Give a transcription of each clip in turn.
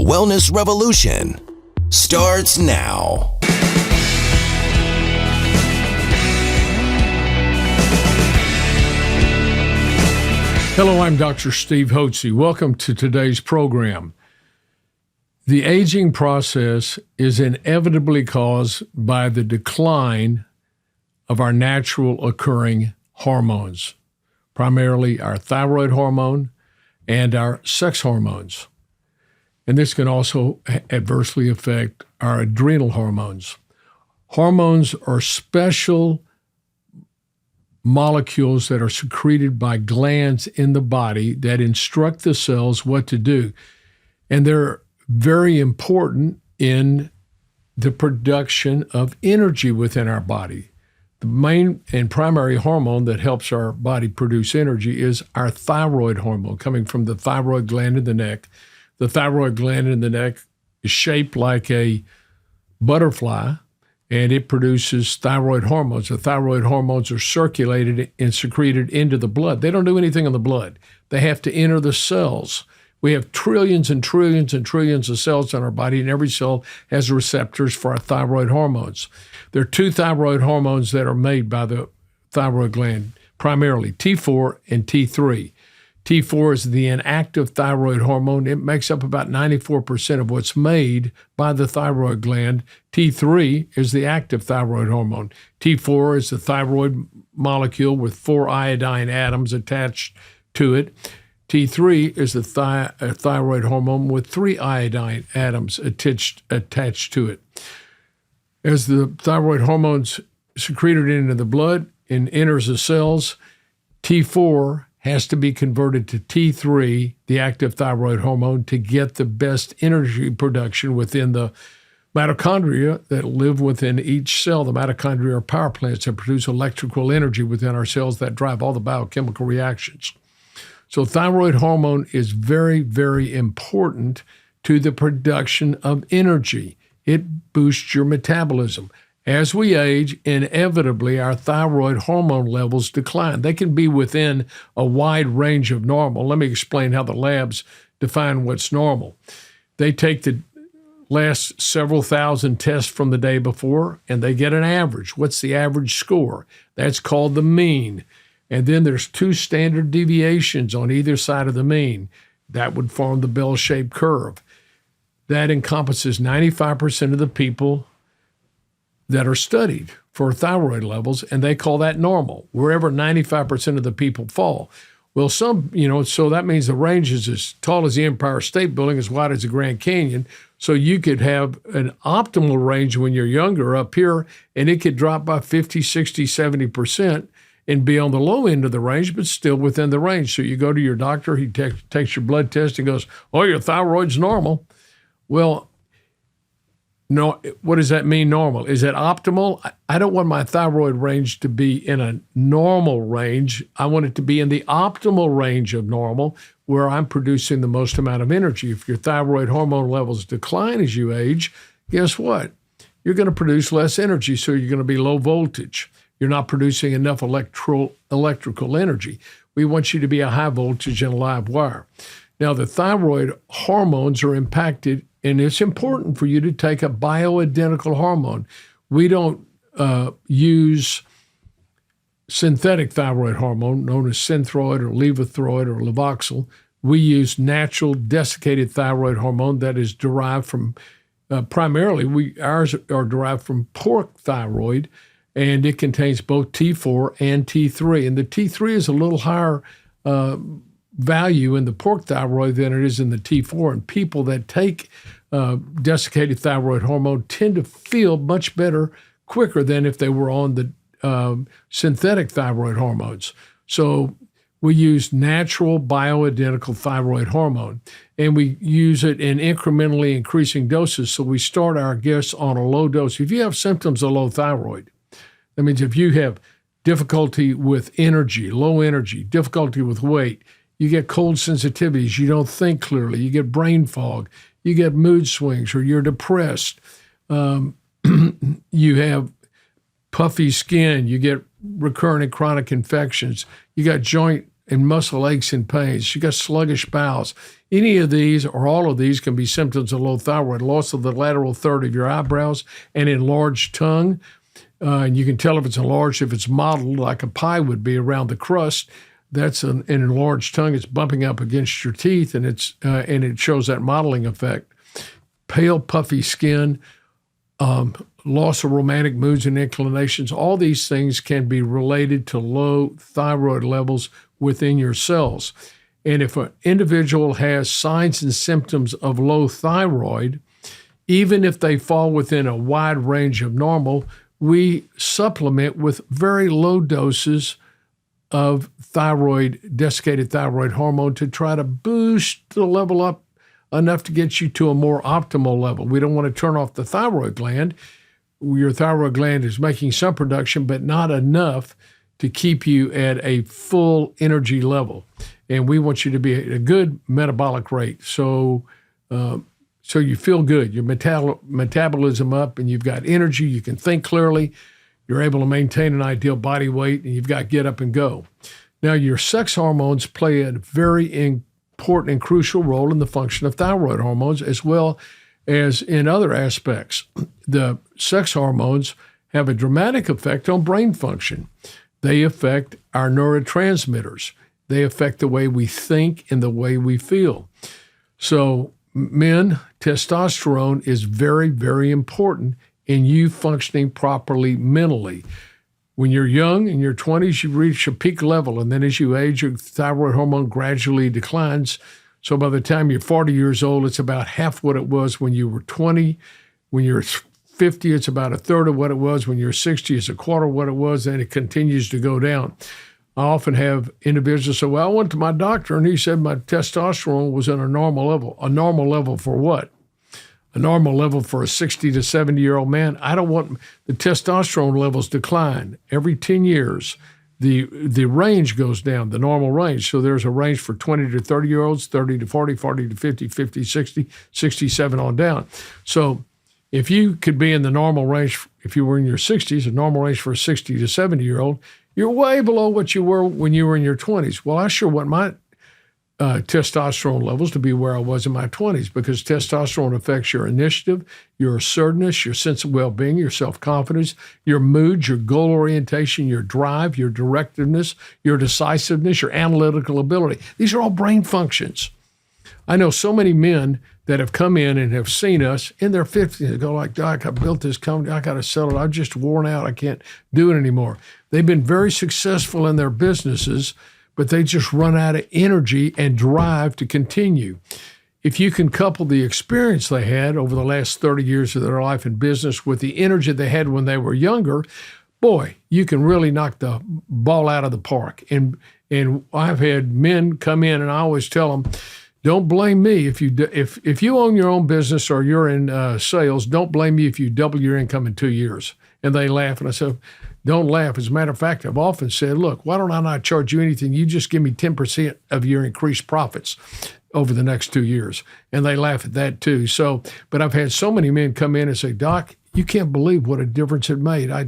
wellness revolution starts now. Hello, I'm Dr. Steve Hotze. Welcome to today's program. The aging process is inevitably caused by the decline of our natural occurring hormones, primarily our thyroid hormone and our sex hormones. And this can also adversely affect our adrenal hormones. Hormones are special molecules that are secreted by glands in the body that instruct the cells what to do. And they're very important in the production of energy within our body. The main and primary hormone that helps our body produce energy is our thyroid hormone, coming from the thyroid gland in the neck. The thyroid gland in the neck is shaped like a butterfly, and it produces thyroid hormones. The thyroid hormones are circulated and secreted into the blood. They don't do anything in the blood. They have to enter the cells. We have trillions and trillions and trillions of cells in our body, and every cell has receptors for our thyroid hormones. There are two thyroid hormones that are made by the thyroid gland, primarily T4 and T3. T4 is the inactive thyroid hormone. It makes up about 94% of what's made by the thyroid gland. T3 is the active thyroid hormone. T4 is the thyroid molecule with 4 iodine atoms attached to it. T3 is the thyroid hormone with 3 iodine atoms attached to it. As the thyroid hormone's secreted into the blood and enters the cells, T4 has to be converted to T3, the active thyroid hormone, to get the best energy production within the mitochondria that live within each cell. The mitochondria are power plants that produce electrical energy within our cells that drive all the biochemical reactions. So thyroid hormone is very, very important to the production of energy. It boosts your metabolism. As we age, inevitably, our thyroid hormone levels decline. They can be within a wide range of normal. Let me explain how the labs define what's normal. They take the last several thousand tests from the day before, and they get an average. What's the average score? That's called the mean. And then there's 2 standard deviations on either side of the mean. That would form the bell-shaped curve. That encompasses 95% of the people that are studied for thyroid levels, and they call that normal, wherever 95% of the people fall. Well, so that means the range is as tall as the Empire State Building, as wide as the Grand Canyon. So you could have an optimal range when you're younger up here, and it could drop by 50, 60, 70% and be on the low end of the range, but still within the range. So you go to your doctor, he takes your blood test and goes, oh, your thyroid's normal. Well, no, what does that mean, normal? Is it optimal? I don't want my thyroid range to be in a normal range. I want it to be in the optimal range of normal, where I'm producing the most amount of energy. If your thyroid hormone levels decline as you age, guess what? You're going to produce less energy, so you're going to be low voltage. You're not producing enough electrical energy. We want you to be a high voltage and live wire. Now, the thyroid hormones are impacted, and it's important for you to take a bioidentical hormone. We don't use synthetic thyroid hormone, known as Synthroid or Levothyroid or Levoxyl. We use natural desiccated thyroid hormone that is derived from, ours are derived from pork thyroid, and it contains both T4 and T3. And the T3 is a little higher value in the pork thyroid than it is in the T4. And people that take desiccated thyroid hormone tend to feel much better quicker than if they were on the synthetic thyroid hormones. So we use natural bioidentical thyroid hormone, and we use it in incrementally increasing doses. So we start our guests on a low dose. If you have symptoms of low thyroid, that means if you have difficulty with energy, low energy, difficulty with weight, you get cold sensitivities, you don't think clearly, you get brain fog, you get mood swings, or you're depressed, you have puffy skin, you get recurrent and chronic infections, you got joint and muscle aches and pains. She got sluggish bowels. Any of these or all of these can be symptoms of low thyroid, loss of the lateral third of your eyebrows, and enlarged tongue. And you can tell if it's enlarged, if it's mottled like a pie would be around the crust. That's an enlarged tongue. It's bumping up against your teeth, and it shows that mottling effect. Pale, puffy skin, loss of romantic moods and inclinations. All these things can be related to low thyroid levels within your cells. And if an individual has signs and symptoms of low thyroid, even if they fall within a wide range of normal, we supplement with very low doses of desiccated thyroid hormone to try to boost the level up enough to get you to a more optimal level. We don't want to turn off the thyroid gland. Your thyroid gland is making some production, but not enough to keep you at a full energy level. And we want you to be at a good metabolic rate. So you feel good, your metabolism up, and you've got energy, you can think clearly, you're able to maintain an ideal body weight, and you've got get up and go. Now, your sex hormones play a very important and crucial role in the function of thyroid hormones, as well as in other aspects. The sex hormones have a dramatic effect on brain function. They affect our neurotransmitters. They affect the way we think and the way we feel. So, men, testosterone is very, very important in you functioning properly mentally. When you're young, in your 20s, you reach a peak level, and then as you age, your thyroid hormone gradually declines. So by the time you're 40 years old, it's about half what it was when you were 20. When you're 50, it's about a third of what it was. When you're 60, it's a quarter of what it was, and it continues to go down. I often have individuals say, well, I went to my doctor, and he said my testosterone was at a normal level. A normal level for what? A normal level for a 60 to 70-year-old man. I don't want the testosterone levels decline. Every 10 years, the range goes down, the normal range. So there's a range for 20 to 30-year-olds, 30 to 40, 40 to 50, 50, 60, 67 on down. So if you could be in the normal range, if you were in your 60s, a normal range for a 60 to 70-year-old, you're way below what you were when you were in your 20s. Well, I sure want my testosterone levels to be where I was in my 20s, because testosterone affects your initiative, your assertiveness, your sense of well-being, your self-confidence, your mood, your goal orientation, your drive, your directiveness, your decisiveness, your analytical ability. These are all brain functions. I know so many men that have come in and have seen us in their 50s and go like, Doc, I built this company, I got to sell it, I'm just worn out, I can't do it anymore. They've been very successful in their businesses, but they just run out of energy and drive to continue. If you can couple the experience they had over the last 30 years of their life in business with the energy they had when they were younger, boy, you can really knock the ball out of the park. And I've had men come in, and I always tell them, don't blame me if you own your own business or you're in sales. Don't blame me if you double your income in 2 years. And they laugh, and I said, don't laugh. As a matter of fact, I've often said, look, why don't I not charge you anything? You just give me 10% of your increased profits over the next 2 years. And they laugh at that too. So, but I've had so many men come in and say, Doc, you can't believe what a difference it made. I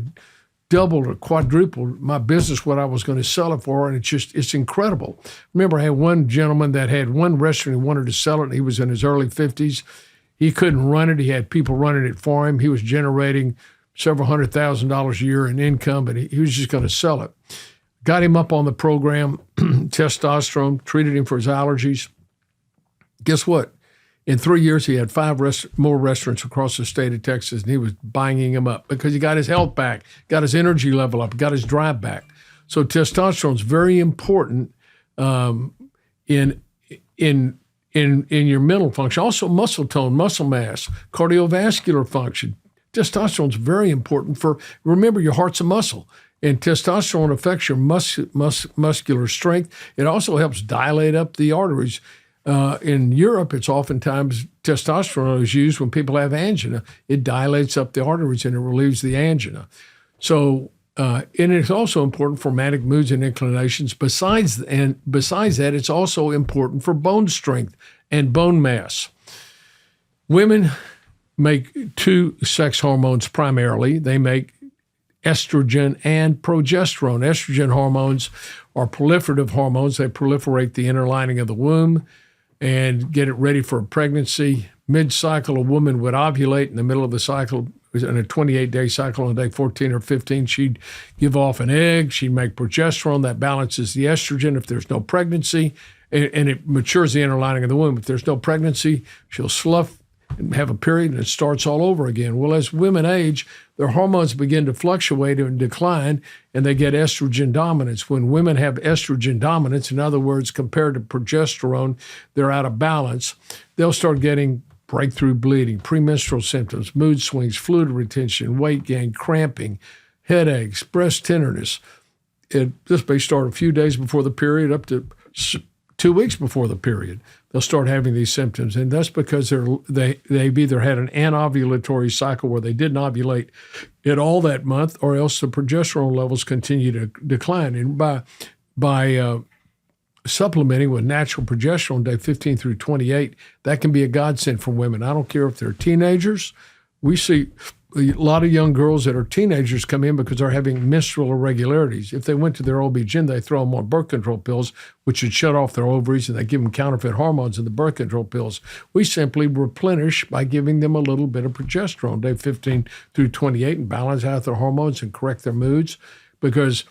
doubled or quadrupled my business, what I was going to sell it for, and it's incredible. Remember, I had one gentleman that had one restaurant and wanted to sell it, and he was in his early 50s. He couldn't run it. He had people running it for him. He was generating several $100,000 a year in income, but he was just going to sell it. Got him up on the program, testosterone, treated him for his allergies. Guess what? In 3 years, he had five more restaurants across the state of Texas, and he was banging them up because he got his health back, got his energy level up, got his drive back. So testosterone is very important in your mental function. Also, muscle tone, muscle mass, cardiovascular function. Testosterone is very important for, remember, your heart's a muscle, and testosterone affects your muscular strength. It also helps dilate up the arteries. In Europe, it's oftentimes testosterone is used when people have angina. It dilates up the arteries and it relieves the angina. So, and it's also important for romantic moods and inclinations. Besides that, it's also important for bone strength and bone mass. Women make two sex hormones primarily. They make estrogen and progesterone. Estrogen hormones are proliferative hormones. They proliferate the inner lining of the womb and get it ready for a pregnancy. Mid-cycle, a woman would ovulate in the middle of the cycle. In a 28-day cycle, on day 14 or 15, she'd give off an egg. She'd make progesterone. That balances the estrogen if there's no pregnancy, and it matures the inner lining of the womb. If there's no pregnancy, she'll slough and have a period, and it starts all over again. Well, as women age, their hormones begin to fluctuate and decline, and they get estrogen dominance. When women have estrogen dominance, in other words, compared to progesterone, they're out of balance, they'll start getting breakthrough bleeding, premenstrual symptoms, mood swings, fluid retention, weight gain, cramping, headaches, breast tenderness. This may start a few days before the period up to 2 weeks before the period. They'll start having these symptoms, and that's because they've either had an anovulatory cycle where they didn't ovulate at all that month, or else the progesterone levels continue to decline. And by supplementing with natural progesterone day 15 through 28, that can be a godsend for women. I don't care if they're teenagers. We see a lot of young girls that are teenagers come in because they're having menstrual irregularities. If they went to their OB-GYN, they throw them on birth control pills, which would shut off their ovaries, and they give them counterfeit hormones in the birth control pills. We simply replenish by giving them a little bit of progesterone day 15 through 28 and balance out their hormones and correct their moods, because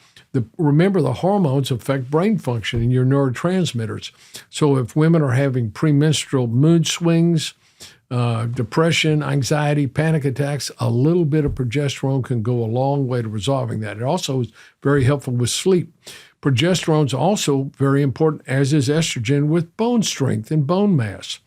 remember, the hormones affect brain function and your neurotransmitters. So if women are having premenstrual mood swings, depression, anxiety, panic attacks, a little bit of progesterone can go a long way to resolving that. It also is very helpful with sleep. Progesterone is also very important, as is estrogen, with bone strength and bone mass.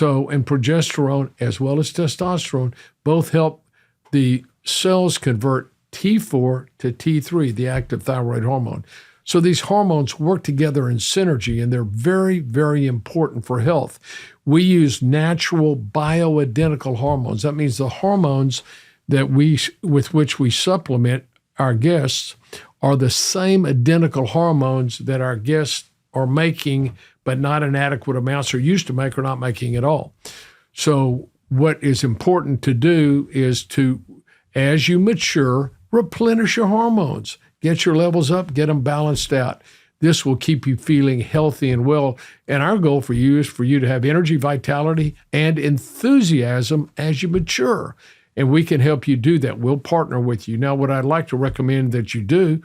And progesterone, as well as testosterone, both help the cells convert T4 to T3, the active thyroid hormone. So these hormones work together in synergy, and they're very, very important for health. We use natural bioidentical hormones. That means the hormones with which we supplement our guests are the same identical hormones that our guests are making, but not in adequate amounts, or used to make, or not making at all. So what is important to do is to, as you mature, replenish your hormones. Get your levels up, get them balanced out. This will keep you feeling healthy and well. And our goal for you is for you to have energy, vitality, and enthusiasm as you mature. And we can help you do that. We'll partner with you. Now, what I'd like to recommend that you do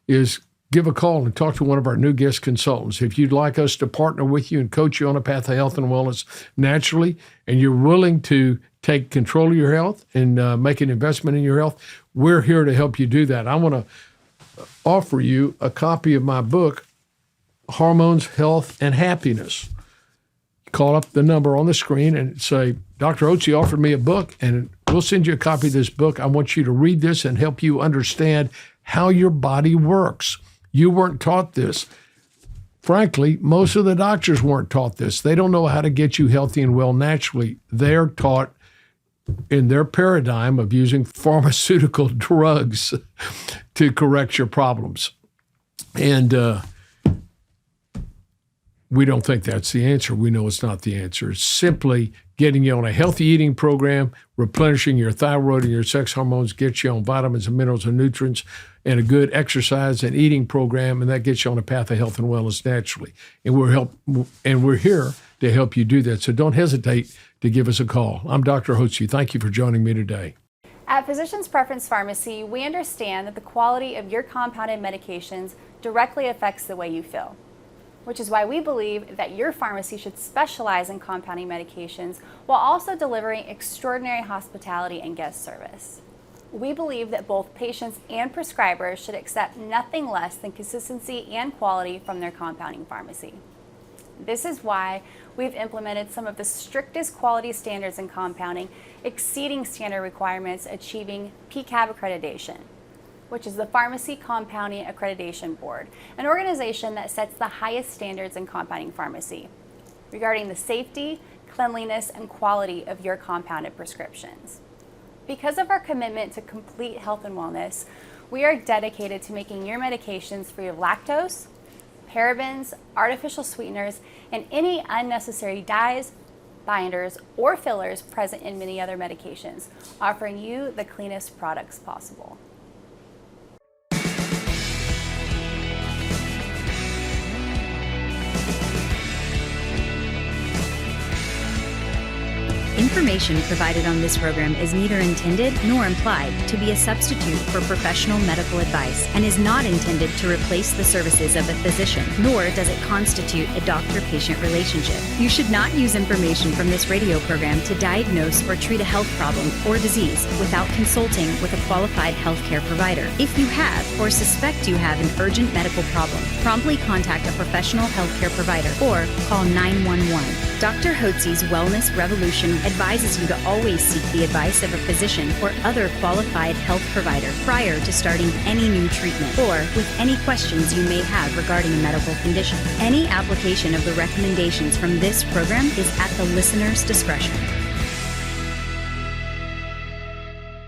is give a call and talk to one of our new guest consultants. If you'd like us to partner with you and coach you on a path of health and wellness naturally, and you're willing to take control of your health and make an investment in your health, we're here to help you do that. I want to offer you a copy of my book, Hormones, Health, and Happiness. Call up the number on the screen and say, Dr. Hotze offered me a book, and we'll send you a copy of this book. I want you to read this and help you understand how your body works. You weren't taught this. Frankly, most of the doctors weren't taught this. They don't know how to get you healthy and well naturally. They're taught in their paradigm of using pharmaceutical drugs to correct your problems. And we don't think that's the answer. We know it's not the answer. It's simply getting you on a healthy eating program, replenishing your thyroid and your sex hormones, get you on vitamins and minerals and nutrients, and a good exercise and eating program, and that gets you on a path of health and wellness naturally. And we're here to help you do that. So don't hesitate to give us a call. I'm Dr. Hotze. Thank you for joining me today. At Physicians Preference Pharmacy, we understand that the quality of your compounded medications directly affects the way you feel, which is why we believe that your pharmacy should specialize in compounding medications while also delivering extraordinary hospitality and guest service. We believe that both patients and prescribers should accept nothing less than consistency and quality from their compounding pharmacy. This is why we've implemented some of the strictest quality standards in compounding, exceeding standard requirements, achieving PCAB accreditation, which is the Pharmacy Compounding Accreditation Board, an organization that sets the highest standards in compounding pharmacy regarding the safety, cleanliness, and quality of your compounded prescriptions. Because of our commitment to complete health and wellness, we are dedicated to making your medications free of lactose, parabens, artificial sweeteners, and any unnecessary dyes, binders, or fillers present in many other medications, offering you the cleanest products possible. information provided on this program is neither intended nor implied to be a substitute for professional medical advice and is not intended to replace the services of a physician, nor does it constitute a doctor-patient relationship. You should not use information from this radio program to diagnose or treat a health problem or disease without consulting with a qualified healthcare provider. If you have or suspect you have an urgent medical problem, promptly contact a professional healthcare provider or call 911. Dr. Hotze's Wellness Revolution advises you to always seek the advice of a physician or other qualified health provider prior to starting any new treatment or with any questions you may have regarding a medical condition. Any application of the recommendations from this program is at the listener's discretion.